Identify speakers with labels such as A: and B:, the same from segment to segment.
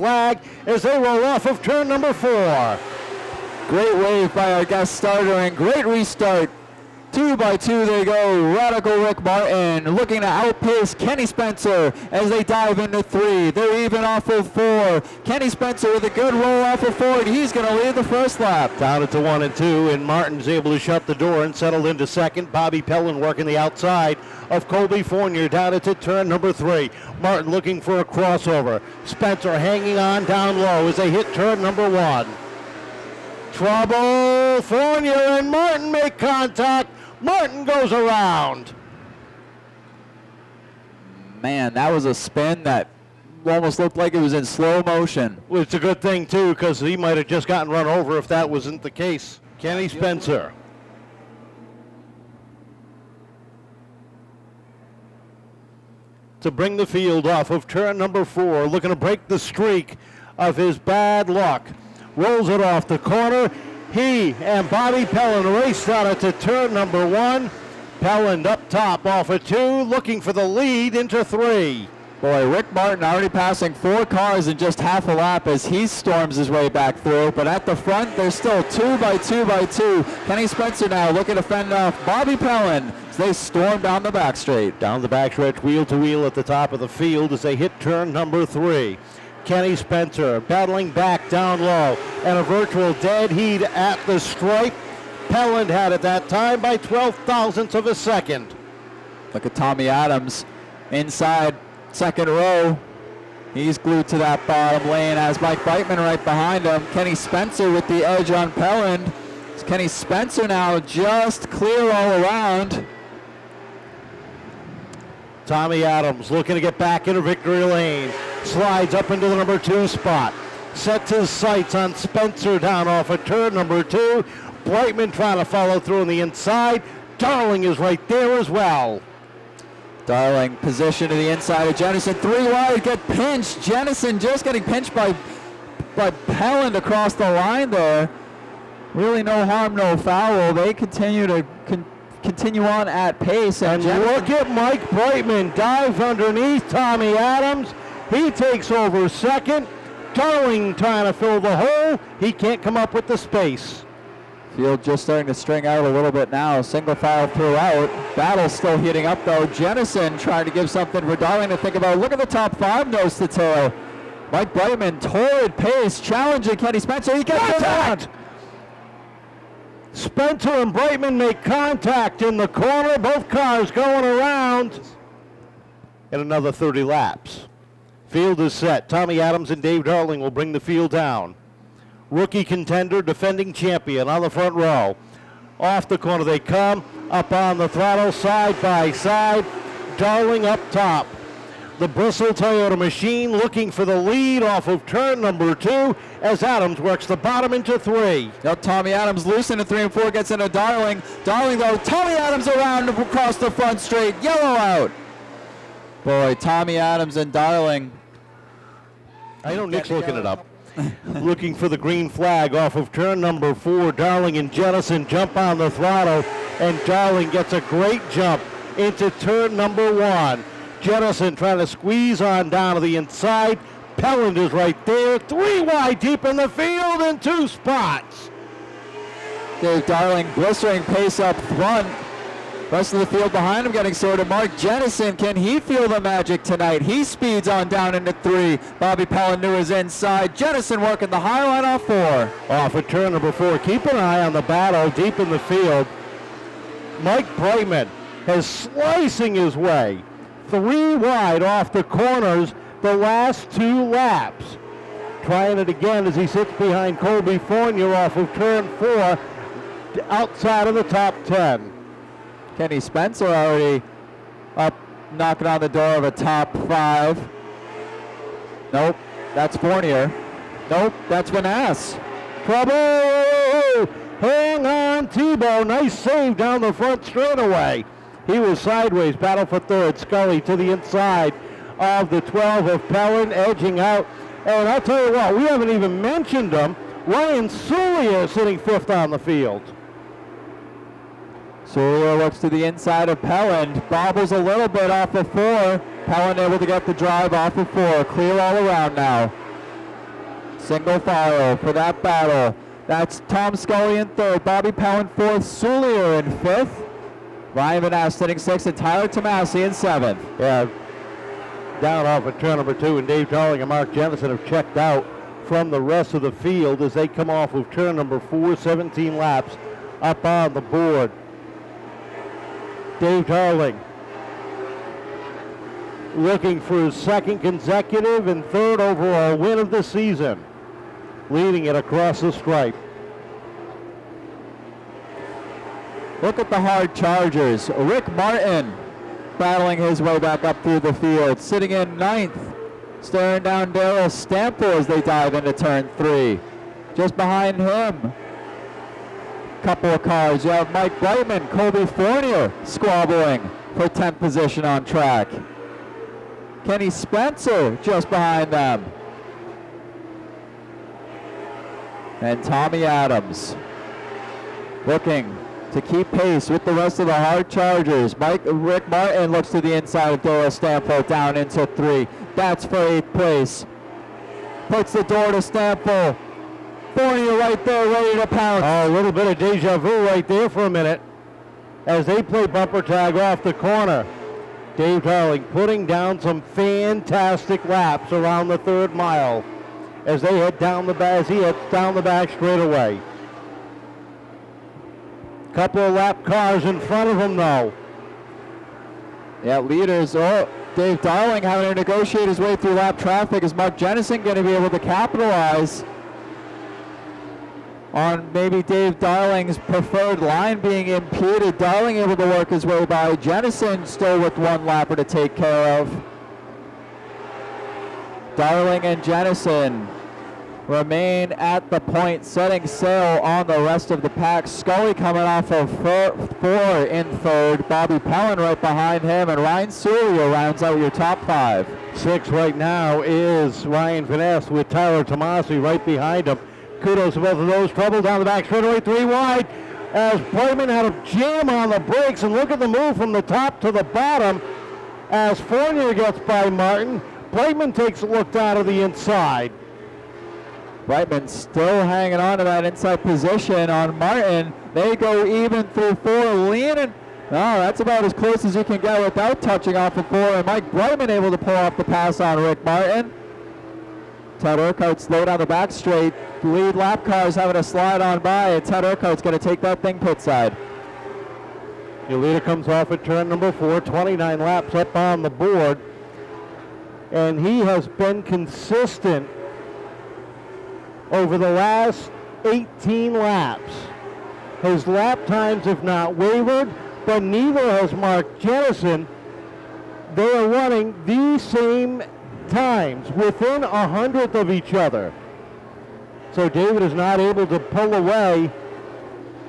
A: flag as they roll off of turn number 4.
B: Great wave by our guest starter and great restart. 2 by 2 they go. Radical Rick Martin looking to outpace Kenny Spencer as they dive into 3. They're even off of 4. Kenny Spencer with a good roll off of 4, and he's going to lead the first lap.
A: Down to 1 and 2, and Martin's able to shut the door and settle into second. Bobby Pellin working the outside of Colby Fournier down into turn number 3. Martin looking for a crossover. Spencer hanging on down low as they hit turn number 1. Trouble. Fournier and Martin make contact. Martin goes around.
B: Man, that was a spin that almost looked like it was in slow motion.
A: Well, it's a good thing, too, because he might have just gotten run over if that wasn't the case. Kenny Spencer. To bring the field off of turn number 4, looking to break the streak of his bad luck. Rolls it off the corner. He and Bobby Pellin raced out it to turn number 1. Pellin up top off of 2, looking for the lead into 3.
B: Boy, Rick Martin already passing 4 cars in just half a lap as he storms his way back through. But at the front, there's still 2 by 2 by 2. Kenny Spencer now looking to fend off Bobby Pellin as they storm down the back straight.
A: Down the back stretch, wheel to wheel at the top of the field as they hit turn number 3. Kenny Spencer battling back down low and a virtual dead heat at the stripe. Pellin had it that time by 12 thousandths of a second.
B: Look at Tommy Adams inside second row. He's glued to that bottom lane as Mike Brightman right behind him. Kenny Spencer with the edge on Pellin. Kenny Spencer now just clear all around.
A: Tommy Adams looking to get back into victory lane. Slides up into the number 2 spot. Sets his sights on Spencer down off of turn number 2. Brightman trying to follow through on the inside. Darling is right there as well.
B: Darling position to the inside of Jennison. 3 wide, get pinched. Jennison just getting pinched by Pellin across the line there. Really no harm, no foul. They continue to continue on at pace.
A: And look at Mike Brightman dive underneath Tommy Adams. He takes over second. Darling trying to fill the hole. He can't come up with the space.
B: Field just starting to string out a little bit now. Single file throughout. Battle still heating up though. Jennison trying to give something for Darling to think about. Look at the top 5 nose to tail. Mike Brightman, torrid pace, challenging Kenny Spencer. He gets contact.
A: Spencer and Brightman make contact in the corner. Both cars going around. And another 30 laps. Field is set. Tommy Adams and Dave Darling will bring the field down. Rookie contender, defending champion on the front row. Off the corner they come. Up on the throttle, side by side. Darling up top. The Bristol Toyota machine looking for the lead off of turn number 2 as Adams works the bottom into 3.
B: Now Tommy Adams loose into 3 and 4, gets into Darling. Darling though, Tommy Adams around across the front straight, yellow out. Boy, Tommy Adams and Darling.
A: I know Nick's looking it up. Looking for the green flag off of turn number 4. Darling and Jennison jump on the throttle, and Darling gets a great jump into turn number 1. Jennison trying to squeeze on down to the inside. Pellin is right there. 3 wide deep in the field in 2 spots.
B: Dave Darling blistering pace up front. Rest of the field behind him getting sorted. Mark Jennison, can he feel the magic tonight? He speeds on down into 3. Bobby Pellin to his inside. Jennison working the high line off 4.
A: Off of turn number 4. Keep an eye on the battle deep in the field. Mike Brightman is slicing his way 3 wide off the corners the last 2 laps. Trying it again as he sits behind Colby Fournier off of turn 4 outside of the top 10.
B: Kenny Spencer already up, knocking on the door of a top 5. Nope, that's Fournier. Nope, that's Vanasse.
A: Trouble! Hang on, Tebow. Nice save down the front straightaway. He was sideways, battle for third. Scully to the inside of the 12 of Pellin, edging out. And I'll tell you what, we haven't even mentioned him. Ryan Sulia sitting 5th on the field.
B: Sulia looks to the inside of Pellin, bobbles a little bit off of 4. Pellin able to get the drive off of 4. Clear all around now. Single file for that battle. That's Tom Scully in third, Bobby Powell in fourth, Sulier in fifth, Ryan Van Ness sitting sixth, and Tyler Tomasi in seventh.
A: Yeah, down off at turn number 2, and Dave Darling and Mark Jennison have checked out from the rest of the field as they come off of turn number 4, 17 laps up on the board. Dave Darling looking for his second consecutive and third overall win of the season, leading it across the stripe.
B: Look at the hard chargers. Rick Martin battling his way back up through the field, sitting in ninth, staring down Darrell Stample as they dive into turn 3. Just behind him, couple of cars. You have Mike Brightman, Colby Fournier squabbling for 10th position on track. Kenny Spencer just behind them. And Tommy Adams looking to keep pace with the rest of the hard chargers. Rick Martin looks to the inside of Darrell Stample down into 3. That's for 8th place. Puts the door to Stample. Fournier right there ready to pounce.
A: Oh, a little bit of deja vu right there for a minute as they play bumper tag off the corner. Dave Darling putting down some fantastic laps around the 3rd mile as they head down the back, as he heads down the back straightaway. Couple of lap cars in front of him though.
B: Yeah, leaders. Oh, Dave Darling having to negotiate his way through lap traffic. Is Mark Jennison going to be able to capitalize on maybe Dave Darling's preferred line being impeded? Darling able to work his way by. Jennison still with one lapper to take care of. Darling and Jennison remain at the point, setting sail on the rest of the pack. Scully coming off of 4 in 3rd. Bobby Pellin right behind him, and Ryan Sulier rounds out your top 5.
A: 6 right now is Ryan Van Ness with Tyler Tomasi right behind him. Kudos to both of those. Trouble down the back straightaway, 3 wide as Brightman had a jam on the brakes, and look at the move from the top to the bottom as Fournier gets by Martin. Brightman takes a look down to the inside.
B: Brightman still hanging on to that inside position on Martin. They go even through 4, leaning. Oh, that's about as close as you can get without touching off of 4. And Mike Brightman able to pull off the pass on Rick Martin. Ted Urquhart slow down the back straight. Lead lap cars having to slide on by, and Ted Urquhart's going to take that thing pit side.
A: Your leader comes off at turn number 4, 29 laps up on the board. And he has been consistent over the last 18 laps. His lap times have not wavered, but neither has Mark Jennison. They are running the same times, within 100th of each other. So David is not able to pull away,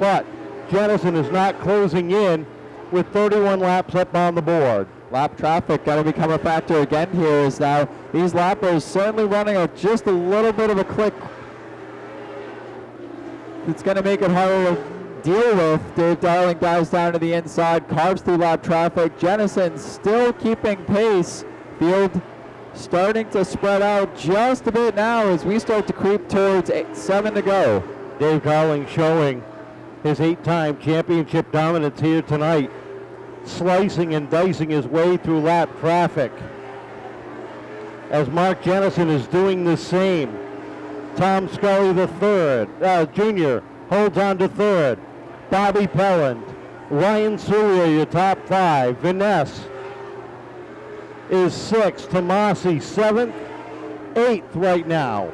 A: but Jennison is not closing in with 31 laps up on the board.
B: Lap traffic got to become a factor again here, as now these lappers certainly running just a little bit of a click. It's going to make it harder to deal with. Dave Darling dives down to the inside, carves through lap traffic. Jennison still keeping pace. Field starting to spread out just a bit now as we start to creep towards 7 to go.
A: Dave Darling showing his 8-time championship dominance here tonight, slicing and dicing his way through lap traffic as Mark Jennison is doing the same. Tom Scully the junior holds on to 3rd. Bobby Pelland, Ryan Sulier, your top 5. Van Ness is 6th. Tomasi 7th. 8th right now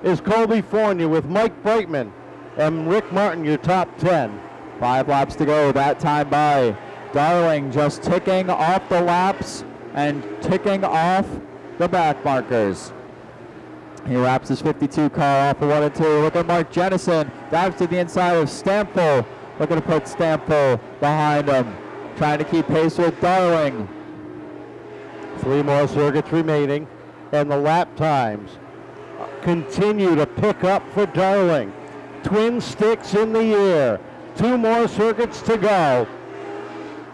A: is Colby Fournier with Mike Brightman and Rick Martin, your top 10.
B: 5 laps to go, that time by. Darling just ticking off the laps and ticking off the back markers. He wraps his 52 car off of 1 and 2. Look at Mark Jennison, dives to the inside of Stample. Looking to put Stample behind him, trying to keep pace with Darling.
A: 3 more circuits remaining, and the lap times continue to pick up for Darling. Twin sticks in the air. 2 more circuits to go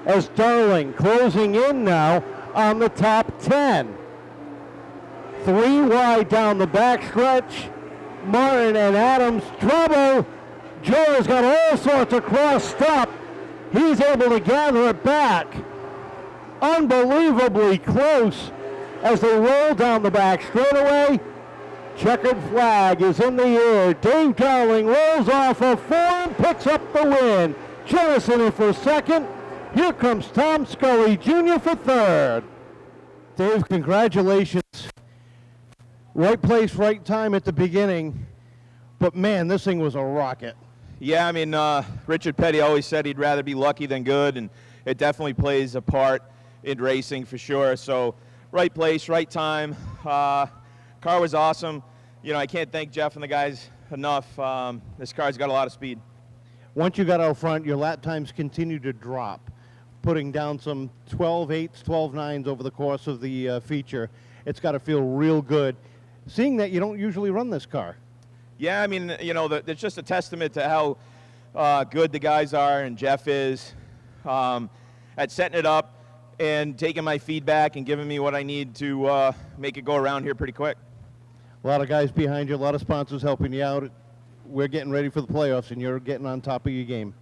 A: as Darling closing in now on the top 10. 3 wide down the backstretch Martin and Adams trouble. Joe's got all sorts of crossed up. He's able to gather it back. Unbelievably close as they roll down the back straightaway. Checkered flag is in the air. Dave Darling rolls off a 4 and picks up the win. Jennison in for second. Here comes Tom Scully Jr. for third. Dave, congratulations. Right place, right time at the beginning. But man, this thing was a rocket.
C: Yeah, I mean, Richard Petty always said he'd rather be lucky than good, and it definitely plays a part in racing for sure. So right place, right time. Car was awesome. You know, I can't thank Jeff and the guys enough. This car's got a lot of speed.
A: Once you got out front, your lap times continue to drop, putting down some 12.8s, 12.9s over the course of the feature. It's got to feel real good, seeing that you don't usually run this car.
C: Yeah, I mean, you know, it's just a testament to how good the guys are and Jeff is at setting it up and taking my feedback and giving me what I need to make it go around here pretty quick.
A: A lot of guys behind you, a lot of sponsors helping you out. We're getting ready for the playoffs, and you're getting on top of your game.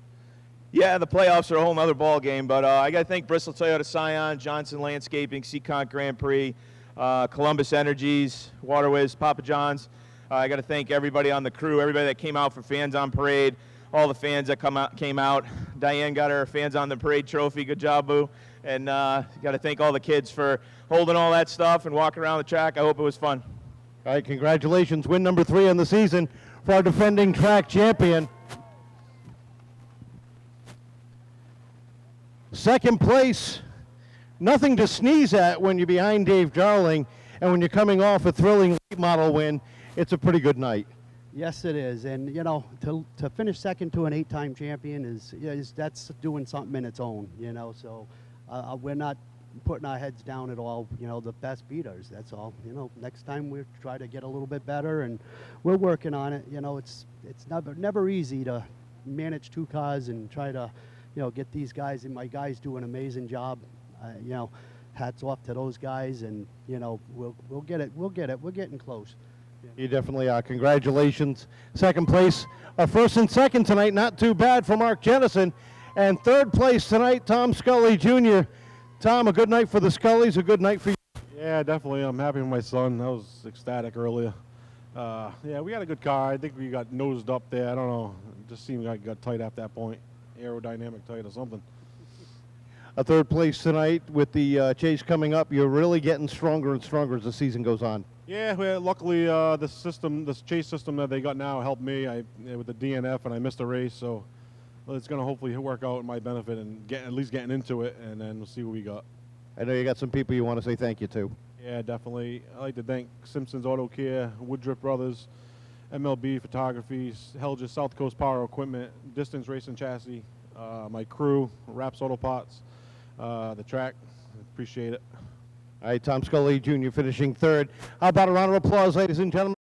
C: Yeah, the playoffs are a whole other ball game, but I got to thank Bristol Toyota Scion, Johnson Landscaping, Seekonk Grand Prix, Columbus Energies, Waterways, Papa John's. I got to thank everybody on the crew, everybody that came out for Fans on Parade, all the fans that came out. Diane got her Fans on the Parade trophy. Good job, Boo. And got to thank all the kids for holding all that stuff and walking around the track. I hope it was fun.
A: All right, congratulations. Win number 3 on the season for our defending track champion. Second place, nothing to sneeze at when you're behind Dave Darling, and when you're coming off a thrilling late model win, it's a pretty good night.
D: Yes, it is, and you know, to finish second to an 8-time champion is that's doing something in its own, you know. So we're not putting our heads down at all. You know, the best beat us. That's all. You know, next time we try to get a little bit better, and we're working on it. You know, it's never easy to manage 2 cars and try to, you know, get these guys, and my guys do an amazing job. You know, hats off to those guys, and you know, we'll get it. We'll get it. We're getting close.
A: You definitely are. Congratulations. Second place, first and second tonight, not too bad for Mark Jennison. And third place tonight, Tom Scully Jr. Tom, a good night for the Scullys, a good night for you.
E: Yeah, definitely. I'm happy with my son. I was ecstatic earlier. Yeah, we had a good car. I think we got nosed up there. I don't know. It just seemed like it got tight at that point. Aerodynamic tight or something.
A: A third place tonight with the chase coming up. You're really getting stronger and stronger as the season goes on.
E: Yeah, well, luckily this chase system that they got now helped me with the DNF, and I missed a race, so it's going to hopefully work out in my benefit and at least getting into it, and then we'll see what we got.
A: I know you got some people you want to say thank you to.
E: Yeah, definitely. I'd like to thank Simpson's Auto Care, Woodruff Brothers, MLB Photography, Helgis South Coast Power Equipment, Distance Racing Chassis, my crew, Raps Auto Parts, the track. Appreciate it.
A: All right, Tom Scully Jr. finishing third. How about a round of applause, ladies and gentlemen?